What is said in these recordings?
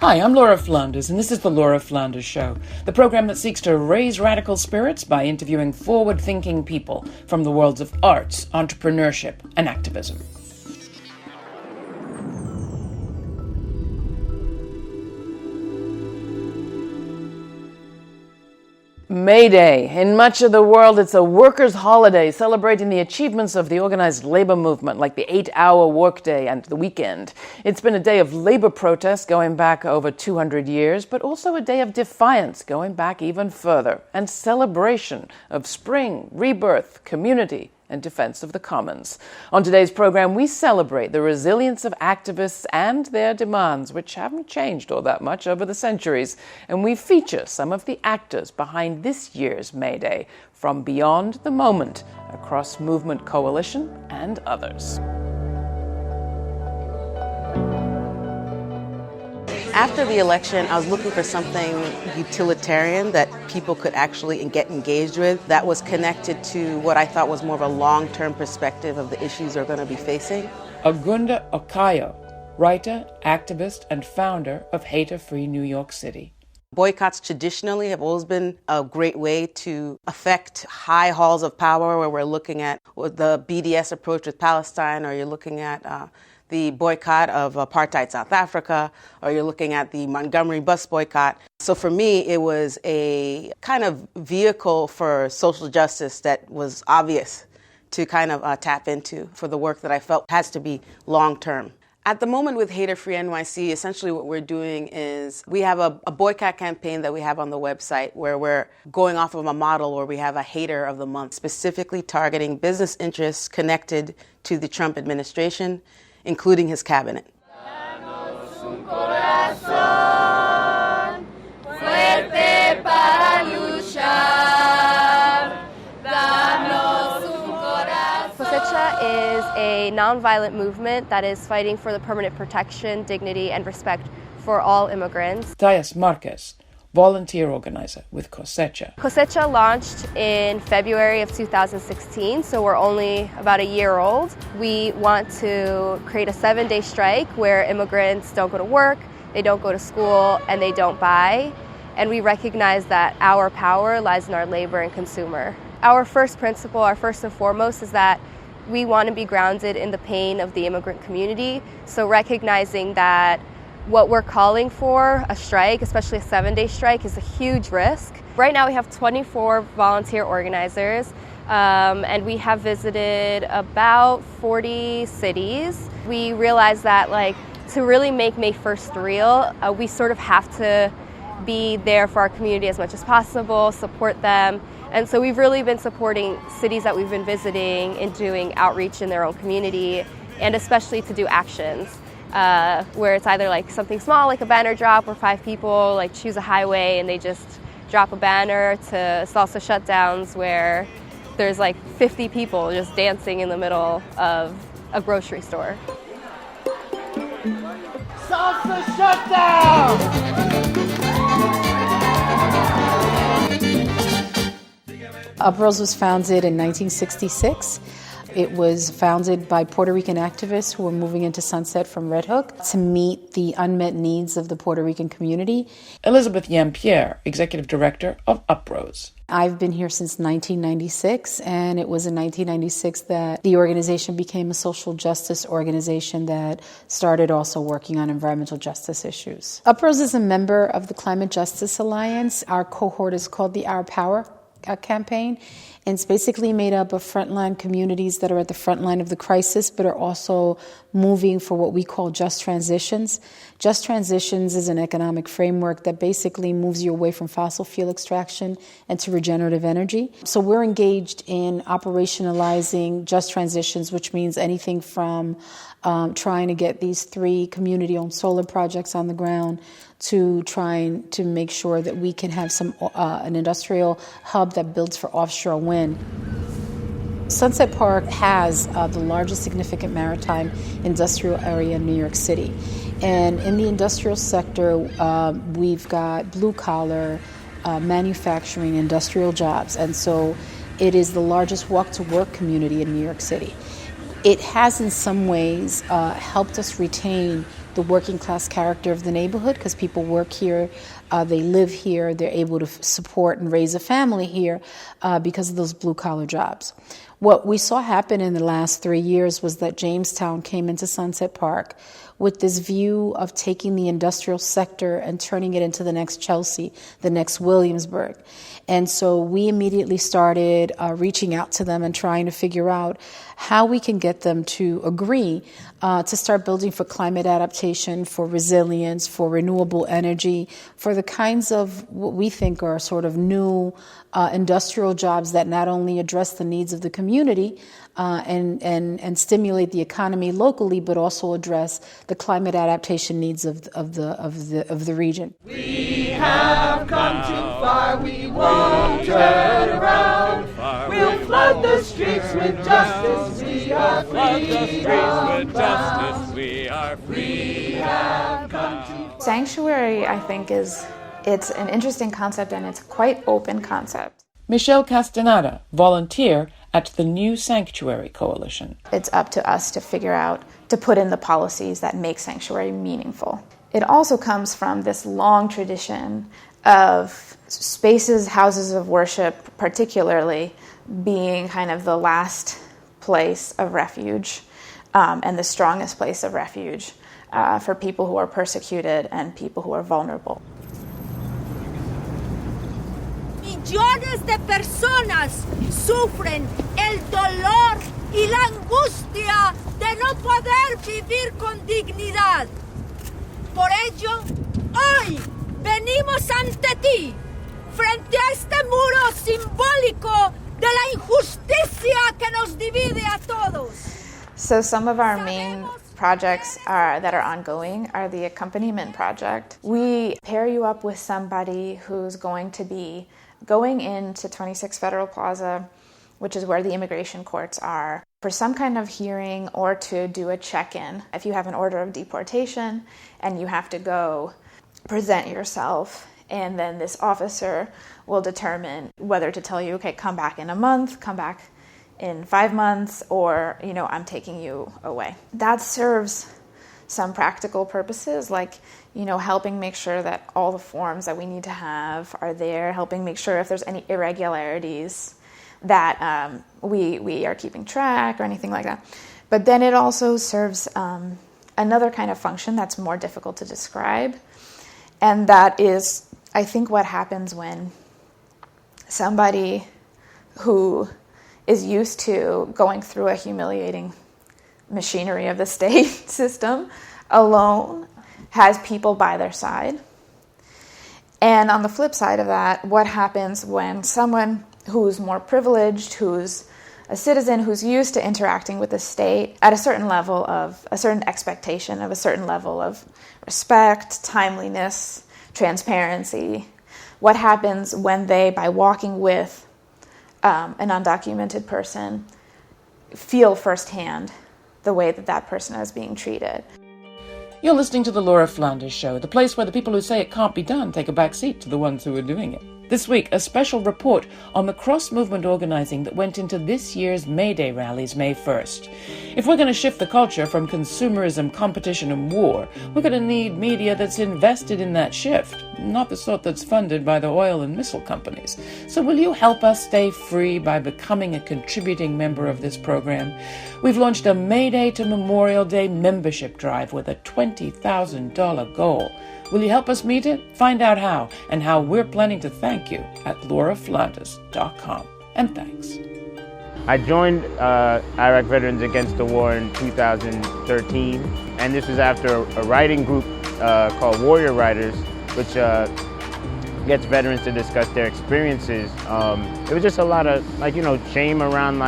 Hi, I'm Laura Flanders, and this is the Laura Flanders Show, the program that seeks to raise radical spirits by interviewing forward-thinking people from the worlds of arts, entrepreneurship, and activism. May Day. In much of the world, it's a workers' holiday celebrating the achievements of the organized labor movement, like the 8-hour workday and the weekend. It's been a day of labor protest going back over 200 years, but also a day of defiance going back even further, and celebration of spring, rebirth, community, and defense of the commons. On today's program, we celebrate the resilience of activists and their demands, which haven't changed all that much over the centuries. And we feature some of the actors behind this year's May Day, from Beyond the Moment, a cross-movement coalition, and others. After the election, I was looking for something utilitarian that people could actually get engaged with, that was connected to what I thought was more of a long-term perspective of the issues they're going to be facing. Agunda Okayo, writer, activist, and founder of Hater-Free New York City. Boycotts traditionally have always been a great way to affect high halls of power, where we're looking at the BDS approach with Palestine, or you're looking at the boycott of apartheid South Africa, or you're looking at the Montgomery bus boycott. So for me, it was a kind of vehicle for social justice that was obvious to kind of tap into for the work that I felt has to be long-term. At the moment with Hater-Free NYC, essentially what we're doing is we have a boycott campaign that we have on the website, where we're going off of a model where we have a Hater of the Month, specifically targeting business interests connected to the Trump administration, including his cabinet. Cosecha is a nonviolent movement that is fighting for the permanent protection, dignity, and respect for all immigrants. Thais Marquez, volunteer organizer with Cosecha. Cosecha launched in February of 2016, so we're only about a year old. We want to create a 7-day strike where immigrants don't go to work, they don't go to school, and they don't buy. And we recognize that our power lies in our labor and consumer. Our first principle, our first and foremost, is that we want to be grounded in the pain of the immigrant community. So recognizing that what we're calling for, a strike, especially a 7-day strike, is a huge risk. Right now we have 24 volunteer organizers, and we have visited about 40 cities. We realized that to really make May 1st real, we sort of have to be there for our community as much as possible, support them. And so we've really been supporting cities that we've been visiting in doing outreach in their own community, and especially to do actions. Where it's either something small, like a banner drop, where 5 people choose a highway and they just drop a banner, to salsa shutdowns where there's 50 people just dancing in the middle of a grocery store. Salsa shutdown! Uprose was founded in 1966. It was founded by Puerto Rican activists who were moving into Sunset from Red Hook to meet the unmet needs of the Puerto Rican community. Elizabeth Yampierre, Executive Director of Uprose. I've been here since 1996, and it was in 1996 that the organization became a social justice organization that started also working on environmental justice issues. Uprose is a member of the Climate Justice Alliance. Our cohort is called the Our Power campaign, and it's basically made up of frontline communities that are at the front line of the crisis, but are also moving for what we call just transitions. Just transitions is an economic framework that basically moves you away from fossil fuel extraction and to regenerative energy. So we're engaged in operationalizing just transitions, which means anything from trying to get these 3 community-owned solar projects on the ground to trying to make sure that we can have an industrial hub that builds for offshore wind. Sunset Park has the largest significant maritime industrial area in New York City. And in the industrial sector, we've got blue-collar manufacturing industrial jobs. And so it is the largest walk-to-work community in New York City. It has in some ways helped us retain the working class character of the neighborhood, because people work here, they live here, they're able to support and raise a family here because of those blue-collar jobs. What we saw happen in the last 3 years was that Jamestown came into Sunset Park with this view of taking the industrial sector and turning it into the next Chelsea, the next Williamsburg. And so we immediately started reaching out to them and trying to figure out how we can get them to agree to start building for climate adaptation, for resilience, for renewable energy, for the kinds of what we think are sort of new industrial jobs that not only address the needs of the community and stimulate the economy locally, but also address the climate adaptation needs of the region. We have come too far, we won't turn around. We'll flood the streets with justice, we are free. We have come too far. Sanctuary, I think, it's an interesting concept, and it's quite open concept. Michelle Castaneda, volunteer at the New Sanctuary Coalition. It's up to us to figure out, to put in the policies that make sanctuary meaningful. It also comes from this long tradition of spaces, houses of worship, particularly being kind of the last place of refuge and the strongest place of refuge for people who are persecuted and people who are vulnerable. Millones de personas sufren el dolor y la angustia de no poder vivir con dignidad. Por ello, hoy venimos ante ti, frente a este muro simbólico de la injusticia que nos divide a todos. So some of our main projects that are ongoing are the accompaniment project. We pair you up with somebody who's going to be going into 26 Federal Plaza, which is where the immigration courts are, for some kind of hearing or to do a check-in. If you have an order of deportation and you have to go present yourself, and then this officer will determine whether to tell you, okay, come back in a month, come back in 5 months, or, I'm taking you away. That serves some practical purposes, like, helping make sure that all the forms that we need to have are there, helping make sure if there's any irregularities that we are keeping track or anything like that. But then it also serves another kind of function that's more difficult to describe, and that is, I think, what happens when somebody who is used to going through a humiliating machinery of the state system alone has people by their side. And on the flip side of that, what happens when someone who's more privileged, who's a citizen, who's used to interacting with the state at a certain level of, a certain expectation of a certain level of respect, timeliness, transparency, what happens when they, by walking with an undocumented person, feel firsthand the way that person is being treated. You're listening to the Laura Flanders Show, the place where the people who say it can't be done take a back seat to the ones who are doing it. This week, a special report on the cross-movement organizing that went into this year's May Day rallies May 1st. If we're going to shift the culture from consumerism, competition, and war, we're going to need media that's invested in that shift, not the sort that's funded by the oil and missile companies. So will you help us stay free by becoming a contributing member of this program? We've launched a May Day to Memorial Day membership drive with a $20,000 goal. Will you help us meet it? Find out how and how we're planning to thank you at lauraflanders.com. And thanks. I joined Iraq Veterans Against the War in 2013, and this was after a writing group called Warrior Writers, which gets veterans to discuss their experiences. It was just a lot of, shame around,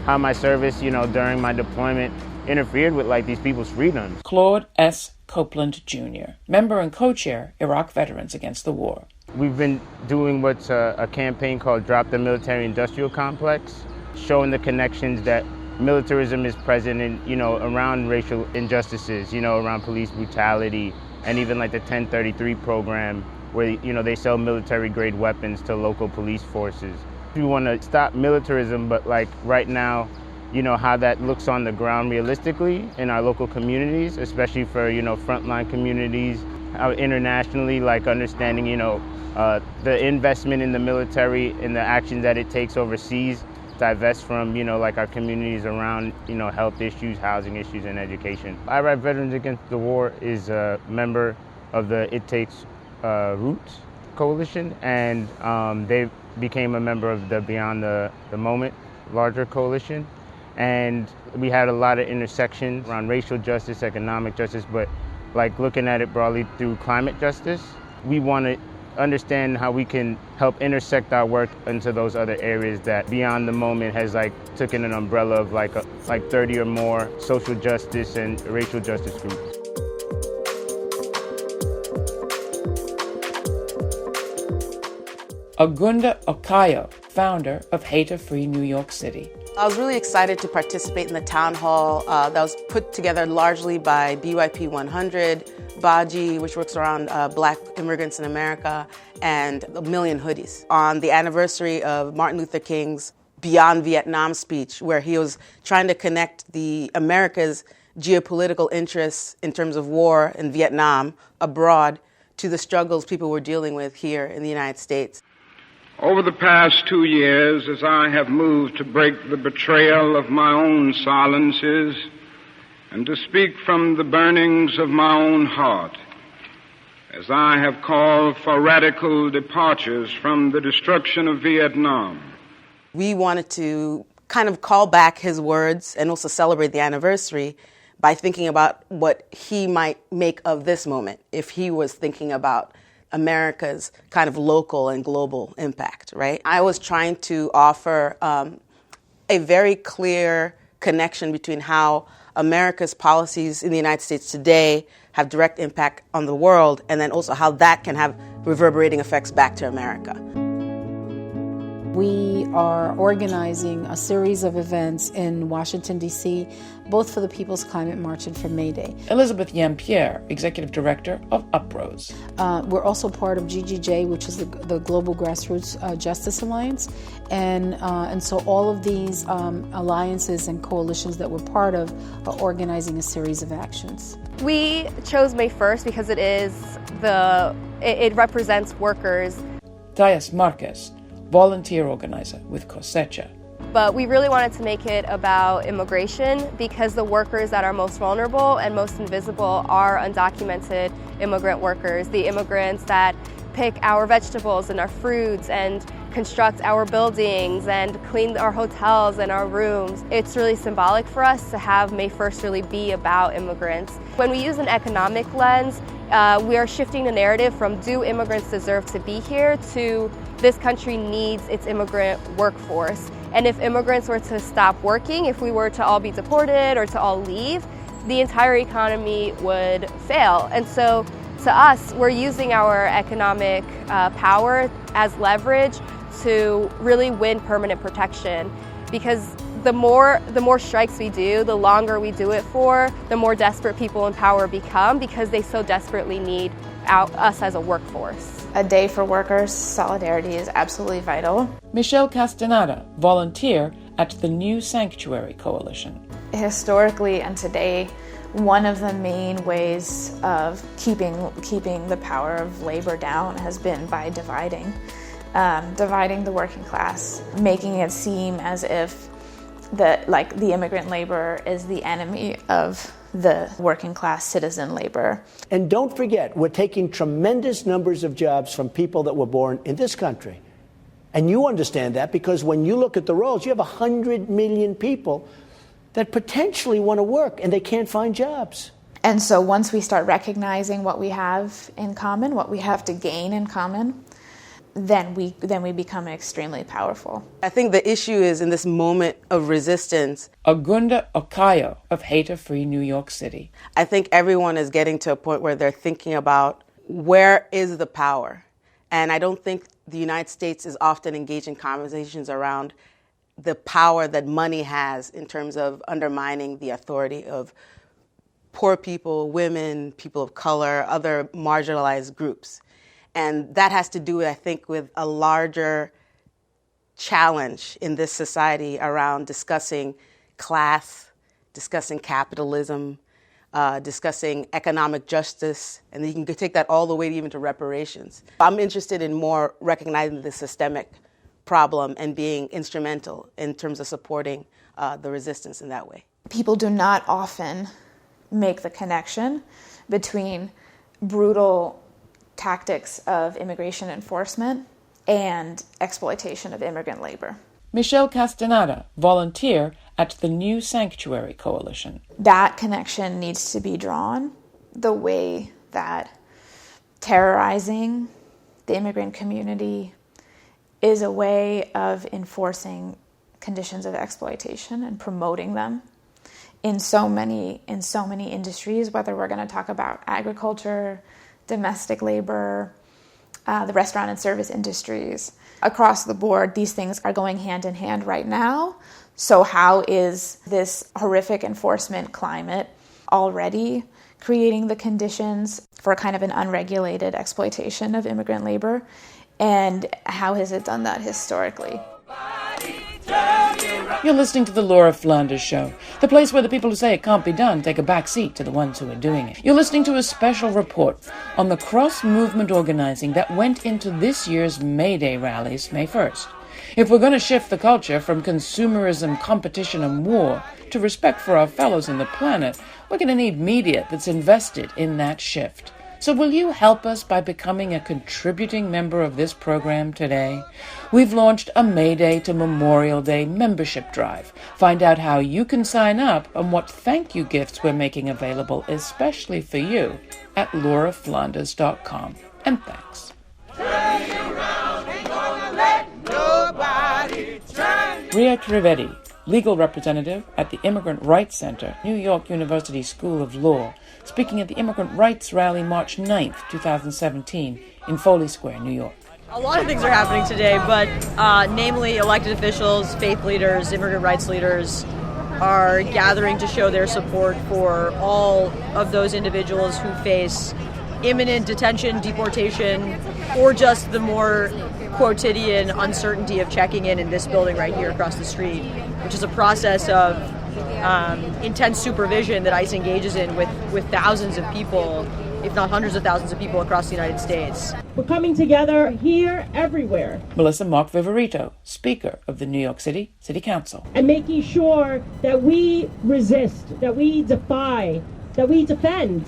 how my service, during my deployment interfered with, these people's freedoms. Claude S. Copeland Jr., member and co-chair, Iraq Veterans Against the War. We've been doing what's a campaign called Drop the Military-Industrial Complex, showing the connections that militarism is present in, around racial injustices, around police brutality, and even the 1033 program where, they sell military-grade weapons to local police forces. We want to stop militarism, but right now, how that looks on the ground realistically in our local communities, especially for, frontline communities internationally, like understanding, the investment in the military and the actions that it takes overseas, divest from, like our communities around, health issues, housing issues, and education. Iraq Veterans Against the War is a member of the It Takes Roots coalition, and they became a member of the Beyond the Moment larger coalition. And we had a lot of intersection around racial justice, economic justice, but like looking at it broadly through climate justice. We want to understand how we can help intersect our work into those other areas that Beyond the Moment has taken an umbrella of like 30 or more social justice and racial justice groups. Agunda Okayo, founder of Hater Free New York City. I was really excited to participate in the town hall that was put together largely by BYP 100, Baji, which works around Black immigrants in America, and A Million Hoodies on the anniversary of Martin Luther King's Beyond Vietnam speech, where he was trying to connect the America's geopolitical interests in terms of war in Vietnam abroad to the struggles people were dealing with here in the United States. Over the past 2 years, as I have moved to break the betrayal of my own silences and to speak from the burnings of my own heart, as I have called for radical departures from the destruction of Vietnam. We wanted to kind of call back his words and also celebrate the anniversary by thinking about what he might make of this moment if he was thinking about America's kind of local and global impact, right? I was trying to offer a very clear connection between how America's policies in the United States today have direct impact on the world, and then also how that can have reverberating effects back to America. We are organizing a series of events in Washington, D.C., both for the People's Climate March and for May Day. Elizabeth Yam-Pierre, Executive Director of UPROSE. We're also part of GGJ, which is the Global Grassroots Justice Alliance. And so all of these alliances and coalitions that we're part of are organizing a series of actions. We chose May 1st because it represents workers. Dias Marquez, volunteer organizer with Cosecha. But we really wanted to make it about immigration because the workers that are most vulnerable and most invisible are undocumented immigrant workers, the immigrants that pick our vegetables and our fruits and construct our buildings and clean our hotels and our rooms. It's really symbolic for us to have May 1st really be about immigrants. When we use an economic lens, we are shifting the narrative from do immigrants deserve to be here to this country needs its immigrant workforce. And if immigrants were to stop working, if we were to all be deported or to all leave, the entire economy would fail. And so to us, we're using our economic power as leverage to really win permanent protection. Because the more strikes we do, the longer we do it for, the more desperate people in power become because they so desperately need us as a workforce. A day for workers, solidarity is absolutely vital. Michelle Castaneda, volunteer at the New Sanctuary Coalition. Historically and today, one of the main ways of keeping the power of labor down has been by dividing the working class, making it seem as if the immigrant labor is the enemy of the working class citizen labor. And don't forget, we're taking tremendous numbers of jobs from people that were born in this country. And you understand that because when you look at the rolls, you have 100 million people that potentially want to work and they can't find jobs. And so once we start recognizing what we have in common, what we have to gain in common, then we become extremely powerful. I think the issue is in this moment of resistance. Agunda Okayo of Hater Free New York City. I think everyone is getting to a point where they're thinking about where is the power? And I don't think the United States is often engaged in conversations around the power that money has in terms of undermining the authority of poor people, women, people of color, other marginalized groups. And that has to do, I think, with a larger challenge in this society around discussing class, discussing capitalism, discussing economic justice, and then you can take that all the way even to reparations. I'm interested in more recognizing the systemic problem and being instrumental in terms of supporting the resistance in that way. People do not often make the connection between brutal tactics of immigration enforcement and exploitation of immigrant labor. Michelle Castaneda, volunteer at the New Sanctuary Coalition. That connection needs to be drawn the way that terrorizing the immigrant community is a way of enforcing conditions of exploitation and promoting them in so many industries, whether we're going to talk about agriculture, domestic labor, the restaurant and service industries. Across the board, these things are going hand in hand right now. So how is this horrific enforcement climate already creating the conditions for kind of an unregulated exploitation of immigrant labor? And how has it done that historically? You're listening to the Laura Flanders Show, the place where the people who say it can't be done take a back seat to the ones who are doing it. You're listening to a special report on the cross-movement organizing that went into this year's May Day rallies May 1st. If we're going to shift the culture from consumerism, competition, and war to respect for our fellows in the planet, we're going to need media that's invested in that shift. So will you help us by becoming a contributing member of this program today? We've launched a May Day to Memorial Day membership drive. Find out how you can sign up and what thank you gifts we're making available especially for you at lauraflanders.com. And thanks. Ria Trivedi, legal representative at the Immigrant Rights Center, New York University School of Law, speaking at the Immigrant Rights Rally March 9th, 2017 in Foley Square, New York. A lot of things are happening today, but namely elected officials, faith leaders, immigrant rights leaders are gathering to show their support for all of those individuals who face imminent detention, deportation, or just the more quotidian uncertainty of checking in this building right here across the street, which is a process of intense supervision that ICE engages in with thousands of people, if not hundreds of thousands of people across the United States. We're coming together here, everywhere. Melissa Mark Viverito, Speaker of the New York City City Council. And making sure that we resist, that we defy, that we defend,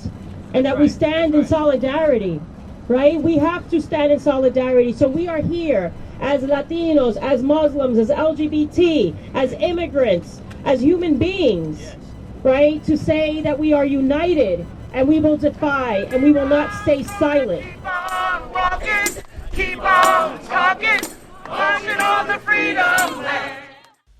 and that we stand in solidarity, right? We have to stand in solidarity. So we are here as Latinos, as Muslims, as LGBT, as immigrants, as human beings, right? To say that we are united and we will defy and we will not stay silent. Keep on walking, keep on talking, marching on the freedom land.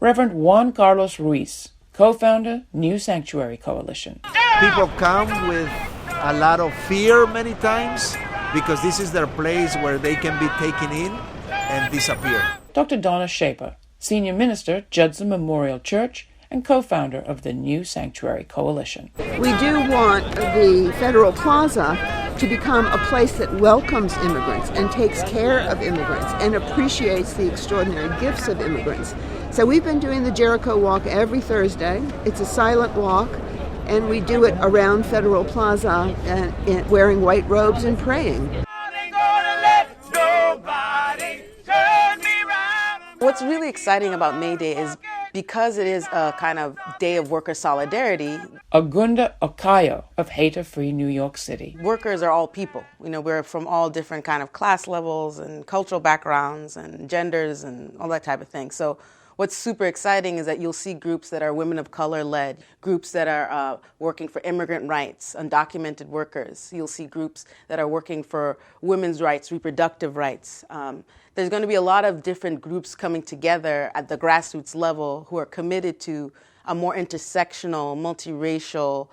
Reverend Juan Carlos Ruiz, co-founder, New Sanctuary Coalition. People come with a lot of fear many times because this is their place where they can be taken in and disappear. Dr. Donna Shaper, Senior Minister, Judson Memorial Church, and co-founder of the New Sanctuary Coalition. We do want the Federal Plaza to become a place that welcomes immigrants and takes care of immigrants and appreciates the extraordinary gifts of immigrants. So we've been doing the Jericho Walk every Thursday. It's a silent walk, and we do it around Federal Plaza and wearing white robes and praying. What's really exciting about May Day is because it is a kind of day of worker solidarity. Agunda Okayo of Hater Free New York City. Workers are all people. You know, we're from all different kind of class levels and cultural backgrounds and genders and all that type of thing. So what's super exciting is that you'll see groups that are women of color led, groups that are working for immigrant rights, undocumented workers. You'll see groups that are working for women's rights, reproductive rights. There's going to be a lot of different groups coming together at the grassroots level who are committed to a more intersectional, multiracial,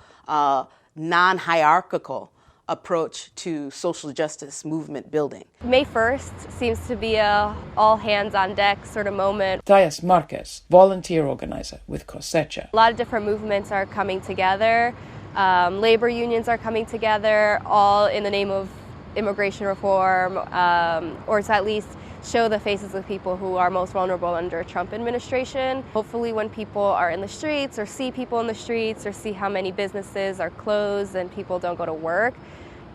non-hierarchical approach to social justice movement building. May 1st seems to be a all hands on deck sort of moment. Thais Marquez, volunteer organizer with Cosecha. A lot of different movements are coming together. Labor unions are coming together, all in the name of immigration reform, or to at least show the faces of people who are most vulnerable under Trump administration. Hopefully when people are in the streets or see people in the streets or see how many businesses are closed and people don't go to work,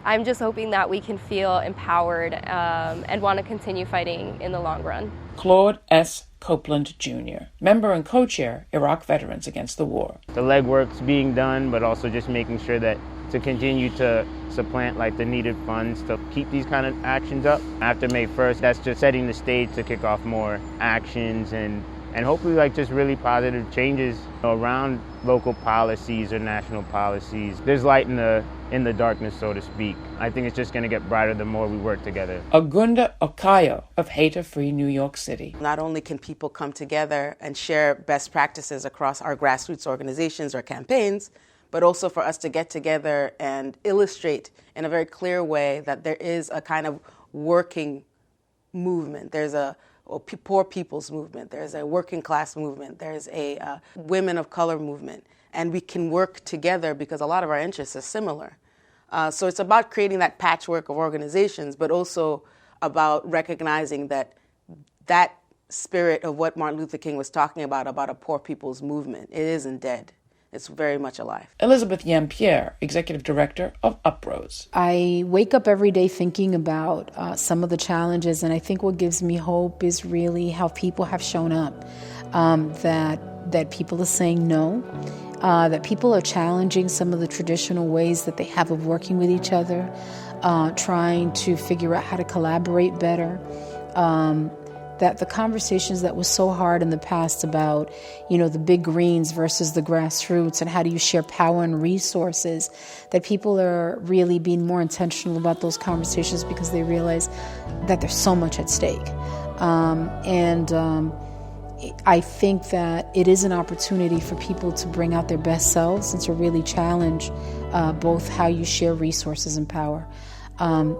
I'm just hoping that we can feel empowered and want to continue fighting in the long run. Claude S. Copeland Jr., member and co-chair, Iraq Veterans Against the War. The legwork's being done, but also just making sure that to continue to supplant like the needed funds to keep these kind of actions up. After May 1st, that's just setting the stage to kick off more actions and hopefully like just really positive changes around local policies or national policies. There's light in the darkness, so to speak. I think it's just going to get brighter the more we work together. Agunda Okayo of Hater-Free New York City. Not only can people come together and share best practices across our grassroots organizations or campaigns, but also for us to get together and illustrate in a very clear way that there is a kind of working movement. There's a poor people's movement. There's a working class movement. There's a women of color movement. And we can work together because a lot of our interests are similar. So it's about creating that patchwork of organizations, but also about recognizing that that spirit of what Martin Luther King was talking about a poor people's movement, it isn't dead. It's very much alive. Elizabeth Yampierre, Executive Director of Uprose. I wake up every day thinking about some of the challenges, and I think what gives me hope is really how people have shown up, that people are saying no, that people are challenging some of the traditional ways that they have of working with each other, trying to figure out how to collaborate better. That the conversations that was so hard in the past about, the big greens versus the grassroots and how do you share power and resources, that people are really being more intentional about those conversations because they realize that there's so much at stake. I think that it is an opportunity for people to bring out their best selves and to really challenge both how you share resources and power.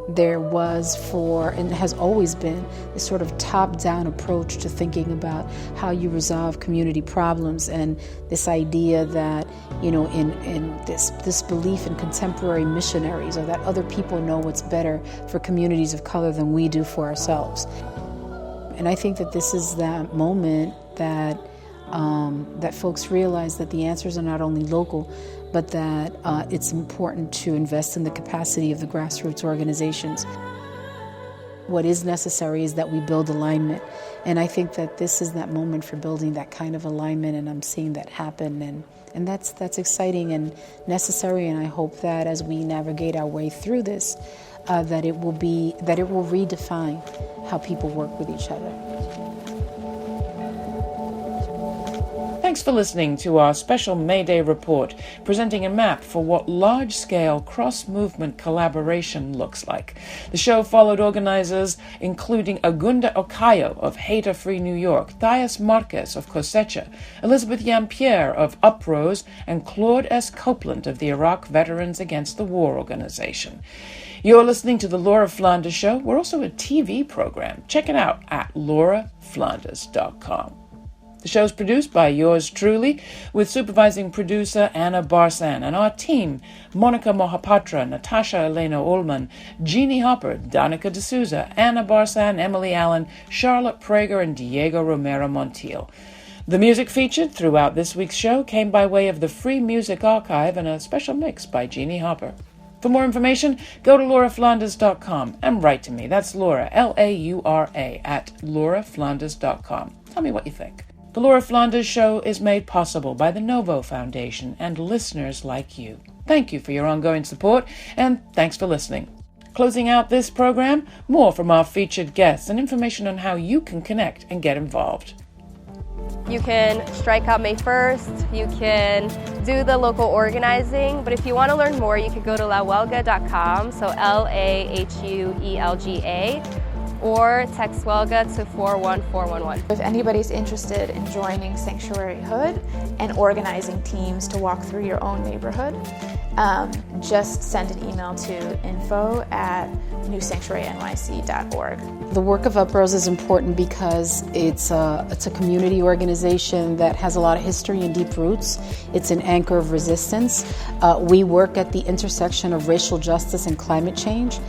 There was and has always been this sort of top-down approach to thinking about how you resolve community problems, and this idea that, in this belief in contemporary missionaries, or that other people know what's better for communities of color than we do for ourselves. And I think that this is that moment that folks realize that the answers are not only local, but that it's important to invest in the capacity of the grassroots organizations. What is necessary is that we build alignment. And I think that this is that moment for building that kind of alignment, and I'm seeing that happen. And that's exciting and necessary, and I hope that as we navigate our way through this, that it will redefine how people work with each other. Thanks for listening to our special May Day report, presenting a map for what large-scale cross-movement collaboration looks like. The show followed organizers including Agunda Okayo of Hater-Free New York, Thais Marquez of Cosecha, Elizabeth Yampierre of Uprose, and Claude S. Copeland of the Iraq Veterans Against the War organization. You're listening to the Laura Flanders Show. We're also a TV program. Check it out at lauraflanders.com. The show's produced by yours truly, with supervising producer Anna Barsan, and our team, Monica Mohapatra, Natasha Elena Ullman, Jeannie Hopper, Danica D'Souza, Anna Barsan, Emily Allen, Charlotte Prager, and Diego Romero Montiel. The music featured throughout this week's show came by way of the Free Music Archive and a special mix by Jeannie Hopper. For more information, go to lauraflanders.com and write to me. That's Laura, Laura, at lauraflanders.com. Tell me what you think. The Laura Flanders Show is made possible by the Novo Foundation and listeners like you. Thank you for your ongoing support, and thanks for listening. Closing out this program, more from our featured guests and information on how you can connect and get involved. You can strike out May 1st, you can do the local organizing, but if you want to learn more, you can go to lahuelga.com, so LAHUELGA, or text Huelga to 41411. If anybody's interested in joining Sanctuary Hood and organizing teams to walk through your own neighborhood, just send an email to info@newsanctuarynyc.org. The work of Uprose is important because it's a community organization that has a lot of history and deep roots. It's an anchor of resistance. We work at the intersection of racial justice and climate change.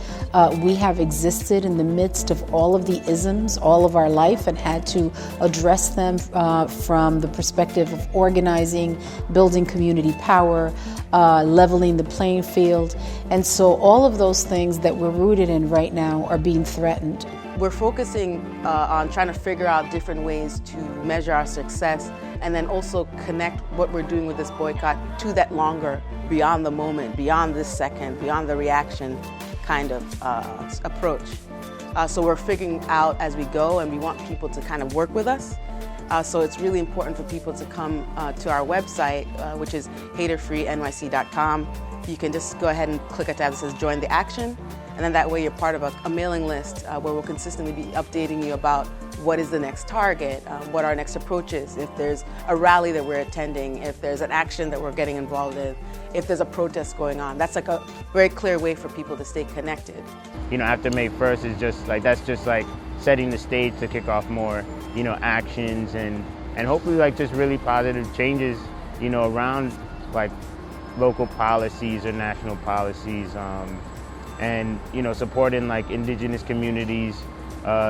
We have existed in the midst of all of the isms all of our life and had to address them from the perspective of organizing, building community power, leveling the playing field. And so all of those things that we're rooted in right now are being threatened. We're focusing on trying to figure out different ways to measure our success and then also connect what we're doing with this boycott to that longer, beyond the moment, beyond this second, beyond the reaction kind of approach. So we're figuring out as we go, and we want people to kind of work with us. So it's really important for people to come to our website, which is haterfreenyc.com. You can just go ahead and click a tab that says Join the Action, and then that way you're part of a mailing list where we'll consistently be updating you about what is the next target, what our next approach is, if there's a rally that we're attending, if there's an action that we're getting involved in, if there's a protest going on. That's like a very clear way for people to stay connected. You know, after May 1st is just like, that's just like setting the stage to kick off more, you know, actions and hopefully like just really positive changes, you know, around like local policies or national policies, and, you know, supporting like indigenous communities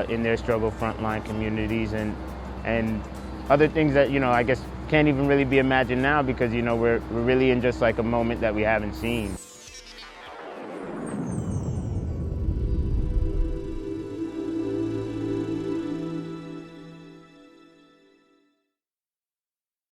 in their struggle frontline communities and other things that, you know, I guess can't even really be imagined now because, you know, we're really in just like a moment that we haven't seen.